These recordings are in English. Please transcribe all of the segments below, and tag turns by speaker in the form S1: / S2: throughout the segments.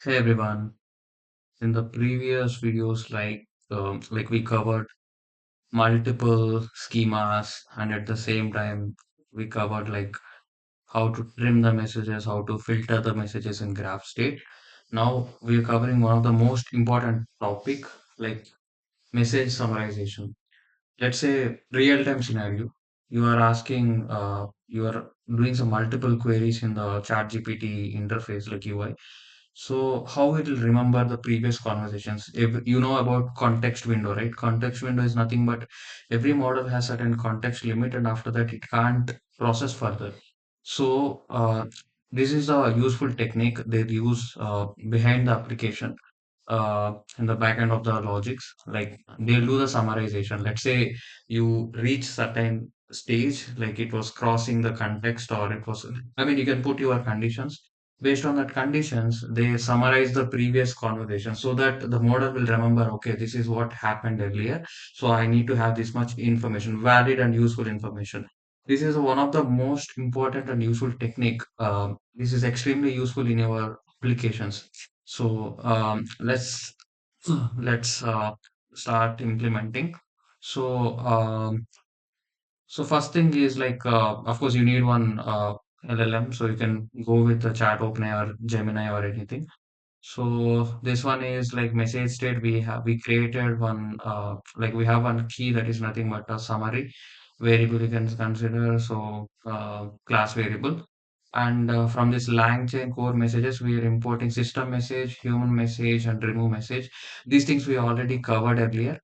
S1: Hey everyone. In the previous videos, like we covered multiple schemas, and at the same time we covered like how to trim the messages, how to filter the messages in graph state. Now we are covering one of the most important topic, like message summarization. Let's say real-time scenario. You are doing some multiple queries in the ChatGPT interface like UI. So how it will remember the previous conversations? If you know about context window, right? Context window is nothing but every model has certain context limit, and after that it can't process further. So this is a useful technique they use behind the application in the back end of the logics. Like they'll do the summarization. Let's say you reach certain stage, like it was crossing the context, or it was, I mean, you can put your conditions. Based on that conditions, they summarize the previous conversation so that the model will remember, okay, this is what happened earlier. So I need to have this much information, valid and useful information. This is one of the most important and useful technique. This is extremely useful in your applications. So let's start implementing. So first thing is like of course you need one LLM, so you can go with the Chat OpenAI or Gemini or anything. So this one is like message state. We created one like we have one key that is nothing but a summary variable you can consider. So class variable. And from this LangChain core messages, we are importing system message, human message, and remove message. These things we already covered earlier.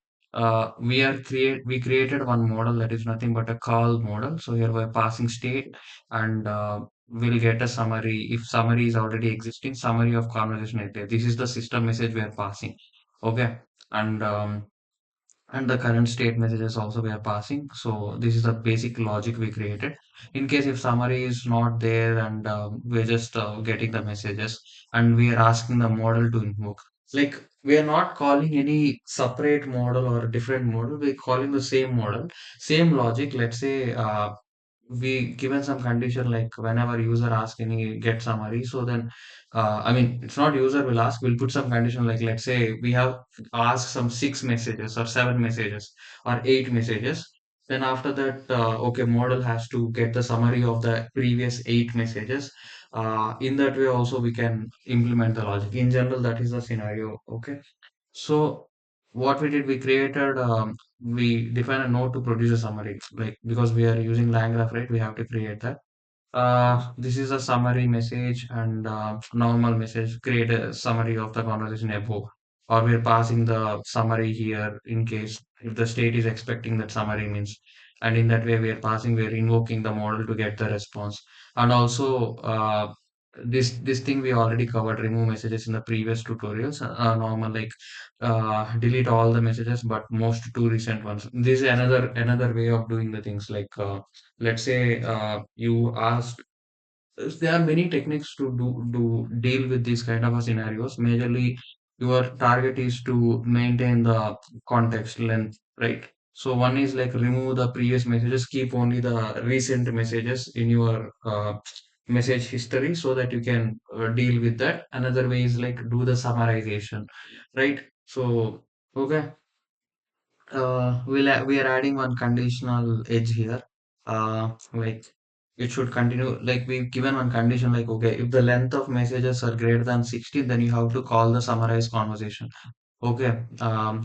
S1: We created one model that is nothing but a call model. So here we're passing state, and we'll get a summary. If summary is already existing, summary of conversation is there. This is the system message we are passing. Okay, and the current state messages also we are passing. So this is the basic logic we created. In case if summary is not there, and we're just getting the messages, and we are asking the model to invoke. Like we are not calling any separate model or a different model. We're calling the same model, same logic. Let's say we given some condition like whenever user ask any get summary, so then I mean it's not user will ask, we'll put some condition like let's say we have asked some six messages or seven messages or eight messages. Then after that, okay, model has to get the summary of the previous eight messages. In that way also we can implement the logic. In general, that is the scenario. Okay. So what we did, we created, we define a node to produce a summary. Like because we are using LangGraph, right? We have to create that. This is a summary message, and normal message. Create a summary of the conversation above, or we're passing the summary here in case if the state is expecting that summary means. And in that way, we're invoking the model to get the response. And also, this thing we already covered, remove messages in the previous tutorials. Normal like delete all the messages, but most two recent ones. This is another way of doing the things like. Let's say you asked, there are many techniques to do deal with these kind of a scenarios. Majorly your target is to maintain the context length, right? So one is like remove the previous messages, keep only the recent messages in your message history so that you can deal with that. Another way is like do the summarization, right? So okay, we are adding one conditional edge here. Like it should continue. Like we've given one condition like okay, if the length of messages are greater than 60, then you have to call the summarize conversation. Okay,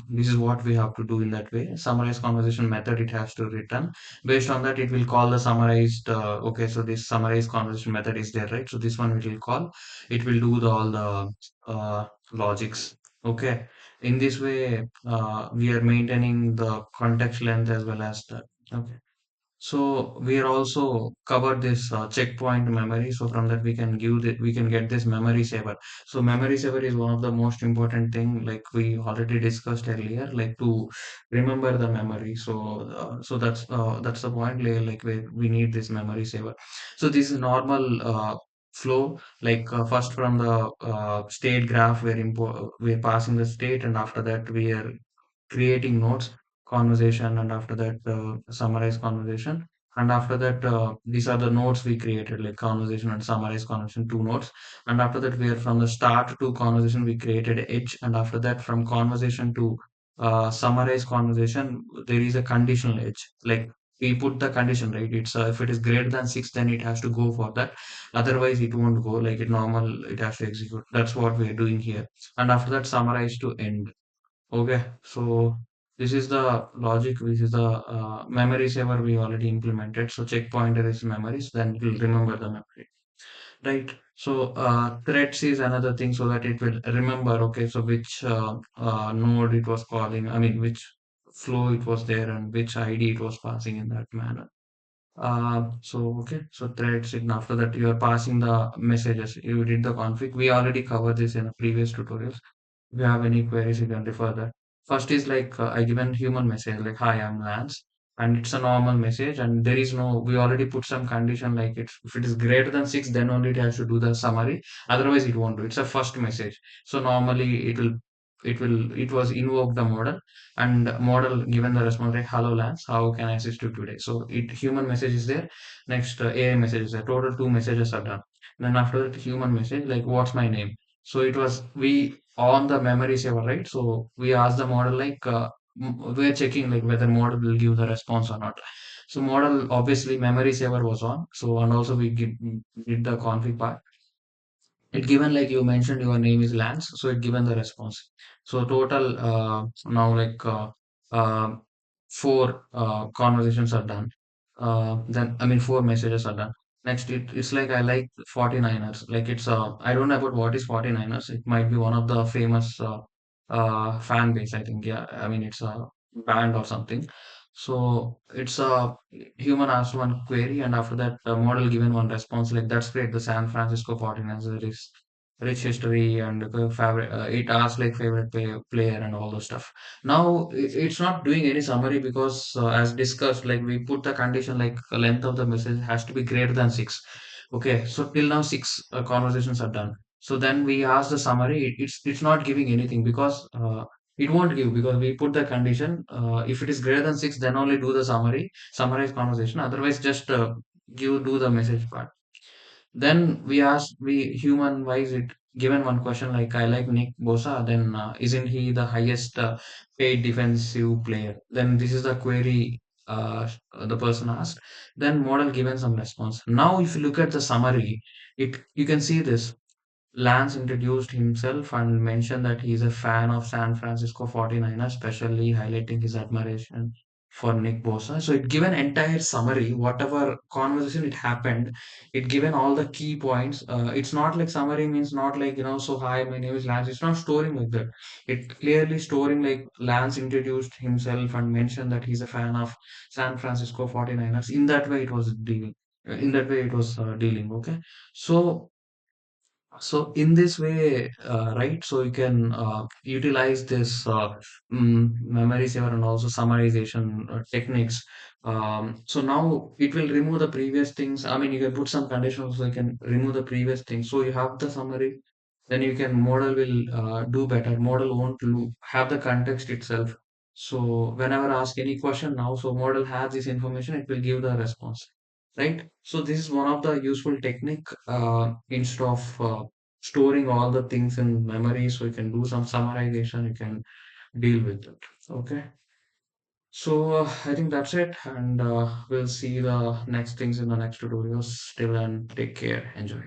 S1: this is what we have to do in that way. Summarize conversation method it has to return. Based on that, it will call the summarized. Okay, so this summarize conversation method is there, right? So this one it will call. It will do all the logics. Okay, in this way, we are maintaining the context length as well as the. Okay. So we are also covered this checkpoint memory. So from that we can get this memory saver. So memory saver is one of the most important thing, like we already discussed earlier, like to remember the memory. So that's the point. Like we need this memory saver. So this is normal flow. Like first from the state graph, we're passing the state, and after that we are creating nodes conversation, and after that summarize conversation. And after that, these are the nodes we created, like conversation and summarize conversation, two nodes. And after that, we are from the start to conversation, we created edge. And after that, from conversation to summarize conversation, there is a conditional edge. Like we put the condition, right? It's if it is greater than 6, then it has to go for that. Otherwise, it won't go. Like it normal, it has to execute. That's what we are doing here. And after that, summarize to end. Okay, so this is the logic. This is the memory saver we already implemented. So check pointer is memories, then it will remember the memory, right? So threads is another thing so that it will remember. Okay, so which node it was calling. I mean, which flow it was there and which ID it was passing in that manner. Okay, so threads, and after that you are passing the messages. You did the config. We already covered this in a previous tutorials. If you have any queries, you can refer that. First is like I given human message like hi, I'm Lance, and it's a normal message, and there is no. We already put some condition like it's if it is greater than 6, then only it has to do the summary. Otherwise, it won't do. It's a first message. So normally it was invoke the model, and model given the response like hello Lance, how can I assist you today? So it human message is there. Next AI message is there. Total two messages are done. Then after that human message like what's my name? So it was we on the memory saver, right? So we asked the model like we're checking like whether model will give the response or not. So model obviously memory saver was on. So and also did the config part. It given like you mentioned your name is Lance, so it given the response. So total now like four conversations are done. Then I mean four messages are done. Next it's like I like 49ers. Like it's I don't know about what is 49ers. It might be one of the famous fan base, I think. Yeah, I mean it's a band or something. So it's a human asked one query, and after that, the model given one response. Like that's great. The San Francisco 49ers is rich history and favorite. It asks like favorite player and all those stuff. Now it's not doing any summary because, as discussed, like we put the condition like the length of the message has to be greater than 6. Okay, so till now six conversations are done. So then we ask the summary. It's not giving anything because. It won't give because we put the condition. If it is greater than 6, then only do the summary, summarize conversation. Otherwise, just do the message part. Then we human wise it given one question like I like Nick Bosa. Then isn't he the highest paid defensive player? Then this is the query the person asked. Then model given some response. Now if you look at the summary, it you can see this. Lance introduced himself and mentioned that he is a fan of San Francisco 49ers, especially highlighting his admiration for Nick Bosa. So it given entire summary, whatever conversation it happened, it given all the key points. It's not like summary means not like, so hi, my name is Lance. It's not storing like that. It clearly storing like Lance introduced himself and mentioned that he's a fan of San Francisco 49ers. In that way, it was dealing. In that way, it was dealing. Okay. So in this way, right, so you can utilize this memory saver and also summarization techniques. So now it will remove the previous things. I mean, you can put some conditions so you can remove the previous things. So you have the summary, then you can model will do better. Model won't have the context itself. So whenever ask any question now, so model has this information, it will give the response, right? So this is one of the useful technique instead of storing all the things in memory. So you can do some summarization, you can deal with it. Okay. So I think that's it, and we'll see the next things in the next tutorials. Till then, take care, enjoy.